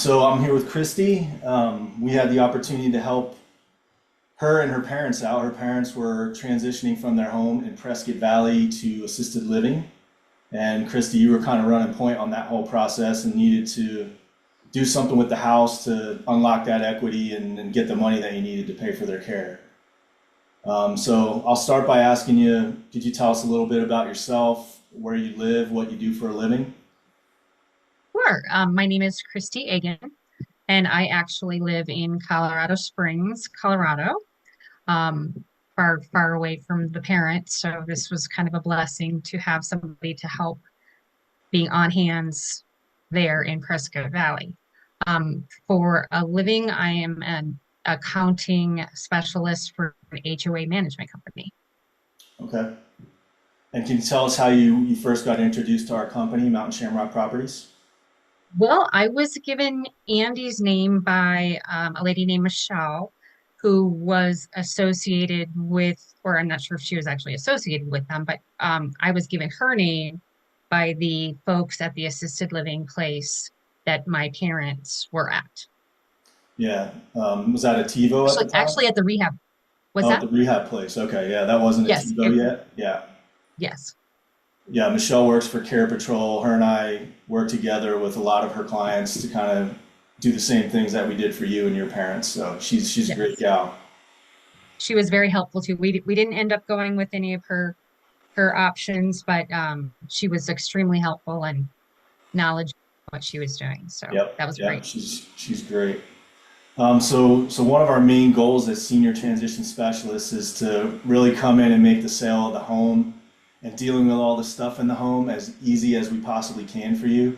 So I'm here with Christy. We had the opportunity to help her and her parents out. Her parents were transitioning from their home in Prescott Valley to assisted living. And Christy, you were kind of running point on that whole process and needed to do something with the house to unlock that equity and get the money that you needed to pay for their care. So I'll start by asking you, could you tell us a little bit about yourself, where you live, what you do for a living? Sure. My name is Cristi Egan, and I actually live in Colorado Springs, Colorado, far, far away from the parents. So this was kind of a blessing to have somebody to help being on hands there in Prescott Valley. For a living, I am an accounting specialist for an HOA management company. Okay. And can you tell us how you first got introduced to our company, Mountain Shamrock Properties? Well, I was given Andy's name by a lady named Michelle, who was associated with, or I'm not sure if she was actually associated with them, but I was given her name by the folks at the assisted living place that my parents were at. Yeah. Was that a TiVo at the time? Actually at the rehab. Was Oh, that? the rehab place. Okay. Yeah, that wasn't a Yes. TiVo yet. Yeah. Yes. Yeah, Michelle works for Care Patrol. Her and I work together with a lot of her clients to kind of do the same things that we did for you and your parents. So she's a great Yes. gal. She was very helpful too. We didn't end up going with any of her options, but she was extremely helpful and knowledgeable what she was doing. So Yep. that was Yep. great. She's great. So one of our main goals as senior transition specialists is to really come in and make the sale of the home and dealing with all the stuff in the home as easy as we possibly can for you.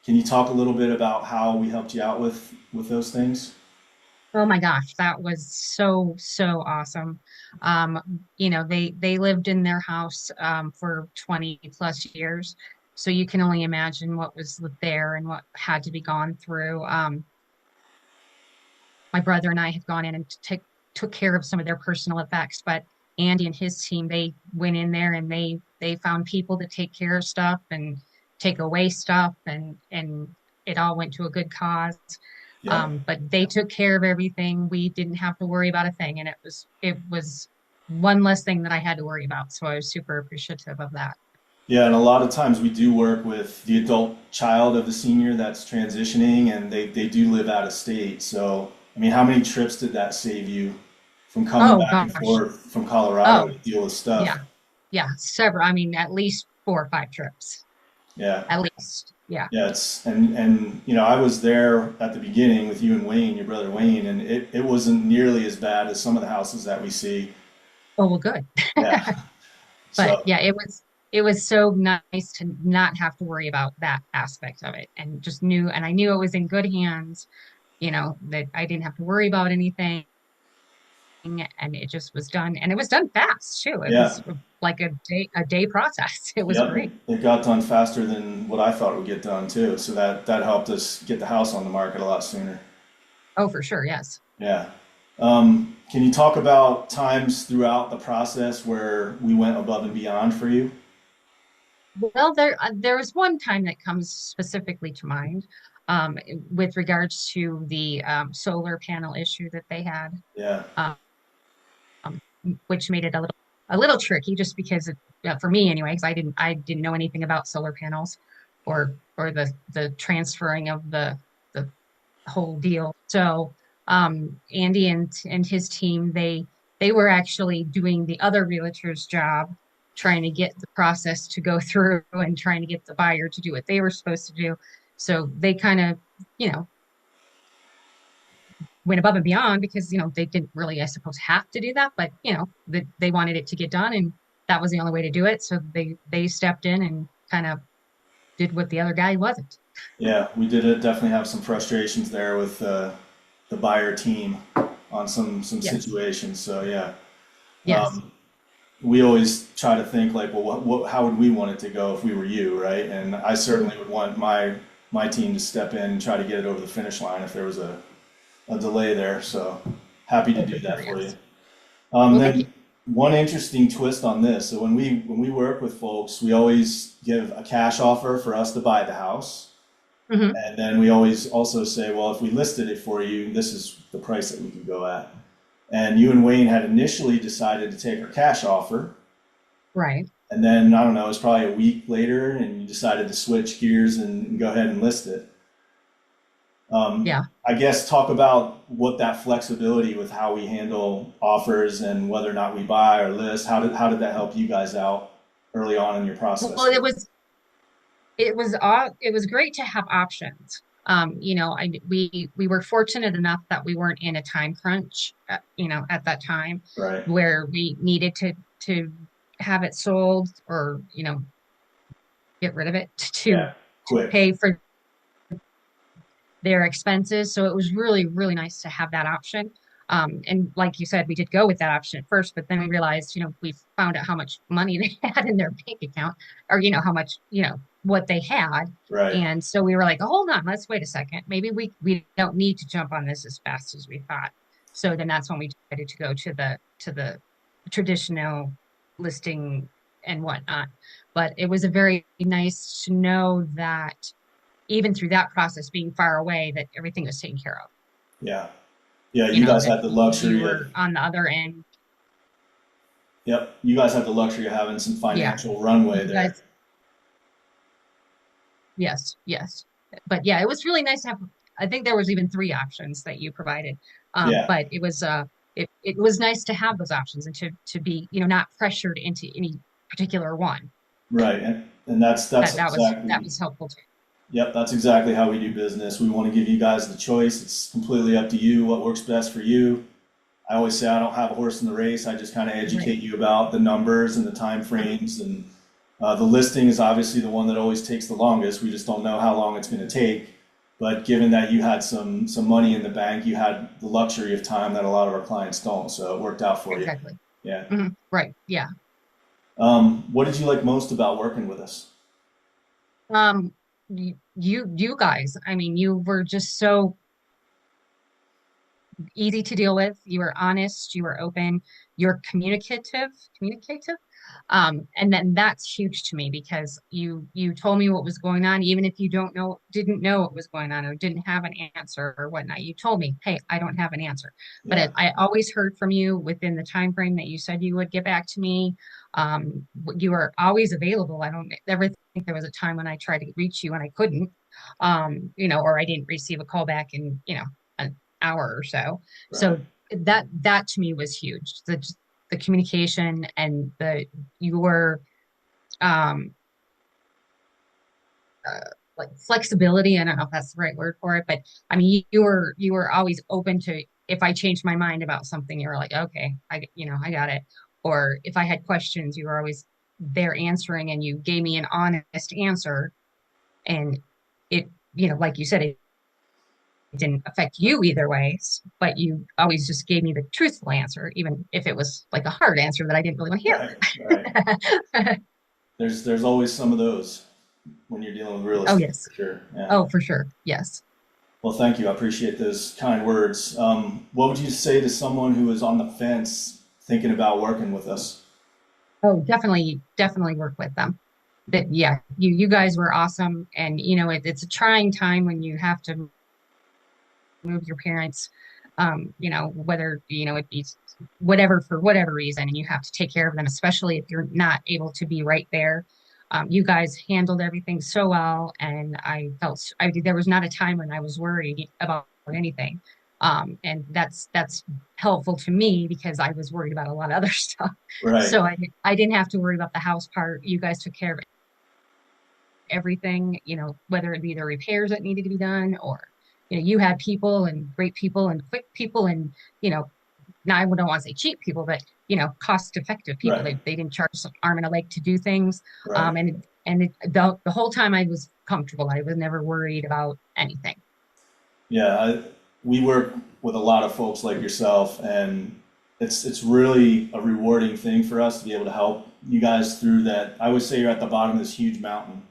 Can you talk a little bit about how we helped you out with those things? Oh my gosh, that was so, so awesome. They lived in their house for 20 plus years. So you can only imagine what was there and what had to be gone through. My brother and I had gone in and took care of some of their personal effects, but Andy and his team, they went in there and they found people to take care of stuff and take away stuff and it all went to a good cause. Yeah. But they took care of everything. We didn't have to worry about a thing, and it was one less thing that I had to worry about. So I was super appreciative of that. Yeah, and a lot of times we do work with the adult child of the senior that's transitioning and they do live out of state. So, I mean, how many trips did that save you from coming Oh back and gosh. forth from Colorado Oh to deal with stuff? yeah, yeah, several. I mean, at least 4 or 5 trips, Yeah. at least. Yeah. Yeah, it's and I was there at the beginning with you and Wayne, your brother Wayne, and it wasn't nearly as bad as some of the houses that we see. Oh well, good. Yeah. But So, yeah, it was so nice to not have to worry about that aspect of it, and just knew, and I knew it was in good hands. That I didn't have to worry about anything and it just was done and it was done fast too. It yeah. was like a day process. It was Yep. great. It got done faster than what I thought it would get done too. So that helped us get the house on the market a lot sooner. Oh, for sure. Yes. Yeah. Can you talk about times throughout the process where we went above and beyond for you? Well, there was one time that comes specifically to mind with regards to the solar panel issue that they had, Yeah. um, which made it a little tricky, just because for me anyway, because I didn't know anything about solar panels or the transferring of the whole deal. So Andy and his team, they were actually doing the other realtor's job, trying to get the process to go through and trying to get the buyer to do what they were supposed to do. So they kind of, you know, went above and beyond because, they didn't really, I suppose, have to do that, but they wanted it to get done and that was the only way to do it. So they stepped in and kind of did what the other guy wasn't. Yeah, we did definitely have some frustrations there with the buyer team on some Yes. situations. So yeah, Yes. we always try to think like, well, how would we want it to go if we were you, right? And I Mhm. certainly would want my team to step in and try to get it over the finish line if there was a delay there. So happy to Oh, do for sure. that for you. Yes. Well, thank you. Then one interesting twist on this. So when we work with folks, we always give a cash offer for us to buy the house. Hmm. And then we always also say, well, if we listed it for you, this is the price that we could go at. And you and Wayne had initially decided to take our cash offer. Right. And then, I don't know, it was probably a week later and you decided to switch gears and go ahead and list it. Yeah. I guess talk about what that flexibility with how we handle offers and whether or not we buy or list. How did that help you guys out early on in your Well, process? it was great to have options. We were fortunate enough that we weren't in a time crunch, at that time Right. where we needed to have it sold or, get rid of it Yeah. to Quick. pay for their expenses. So it was really, really nice to have that option. And like you said, we did go with that option at first, but then we realized, we found out how much money they had in their bank account or, how much, what they had. Right. And so we were like, oh, hold on, let's wait a second. Maybe we don't need to jump on this as fast as we thought. So then that's when we decided to go to the traditional listing and whatnot. But it was a very nice to know that even through that process being far away, that everything was taken care of. Yeah. Yeah. You guys That had the you luxury of, were on the other end. yep. You guys had the luxury of having some Yeah, financial runway you there. guys. Yes, yes. But yeah, it was really nice to have. I think there was even three options that you provided. Yeah. But it was nice to have those options and to be, not pressured into any particular one. Right. And that's That exactly, was helpful too. yep, that's exactly how we do business. We want to give you guys the choice. It's completely up to you what works best for you. I always say I don't have a horse in the race. I just kind of Right. educate you about the numbers and the time frames. And the listing is obviously the one that always takes the longest. We just don't know how long it's going to take. But given that you had some money in the bank, you had the luxury of time that a lot of our clients don't. So it worked out for you. Exactly. Yeah. Right. Yeah. What did you like most about working with us? You guys, I mean, you were just so easy to deal with. You were honest, you were open, you're communicative. And then that's huge to me because you told me what was going on, even if you didn't know what was going on or didn't have an answer or whatnot. You told me, hey, I don't have an answer. But Yeah. I always heard from you within the time frame that you said you would get back to me. You were always available. I don't ever think there was a time when I tried to reach you and I couldn't, or I didn't receive a call back in, an hour or so. Right. So that to me was huge. The communication and your um like flexibility. I don't know if that's the right word for it, but I mean you were always open to if I changed my mind about something, you were like, okay, I got it. Or if I had questions, you were always there answering and you gave me an honest answer. And it, like you said, it didn't affect you either ways, but you always just gave me the truthful answer, even if it was like a hard answer that I didn't really want Right. Right. to hear. There's always some of those when you're dealing with real Oh, estate yes. for sure. Yeah. Oh, for sure. Yes. Well, thank you. I appreciate those kind words. What would you say to someone who is on the fence thinking about working with us? Oh, definitely, definitely work with them. That, yeah, you guys were awesome. And, it's a trying time when you have to move your parents, whether, it be whatever, for whatever reason, and you have to take care of them, especially if you're not able to be right there. You guys handled everything so well, and there was not a time when I was worried about anything. And that's helpful to me because I was worried about a lot of other stuff. Right. So I didn't have to worry about the house part. You guys took care of everything, whether it be the repairs that needed to be done or, you had people and great people and quick people and, now I don't want to say cheap people, but, cost effective people. Right. They didn't charge an arm and a leg to do things. Right. The whole time I was comfortable. I was never worried about anything. Yeah. We work with a lot of folks like yourself, and it's really a rewarding thing for us to be able to help you guys through that. I would say you're at the bottom of this huge mountain,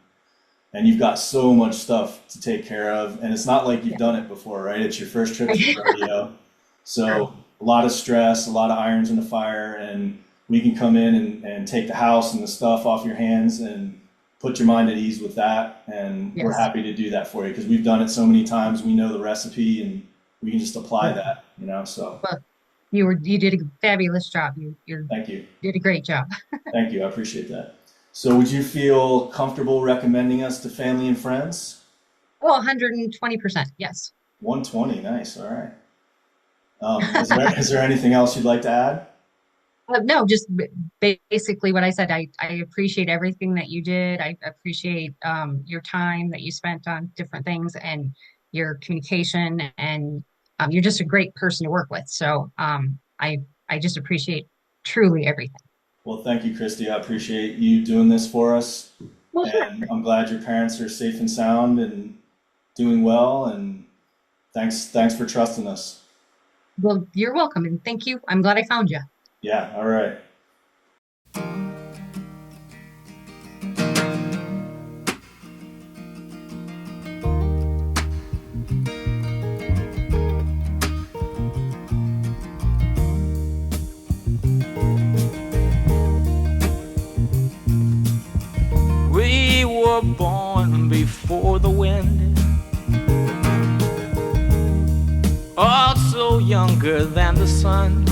and you've got so much stuff to take care of, and it's not like you've Yeah. done it before, right? It's your first trip to the rodeo. True. So a lot of stress, a lot of irons in the fire, and we can come in and take the house and the stuff off your hands and put your mind at ease with that. And we're Yes. happy to do that for you because we've done it so many times. We know the recipe and we can just apply Well, that, you know? So well, you did a fabulous job. You thank you. did a great job. Thank you. I appreciate that. So would you feel comfortable recommending us to family and friends? Well, 120%. Yes. 120. Nice. All right. Is there anything else you'd like to add? No, just basically what I said. I appreciate everything that you did. I appreciate your time that you spent on different things and your communication, and you're just a great person to work with. So I just appreciate truly everything. Well, thank you, Cristi. I appreciate you doing this for us. Well, sure. And I'm glad your parents are safe and sound and doing well. And thanks for trusting us. Well, you're welcome, and thank you. I'm glad I found you. Yeah, all right. We were born before the wind, also younger than the sun.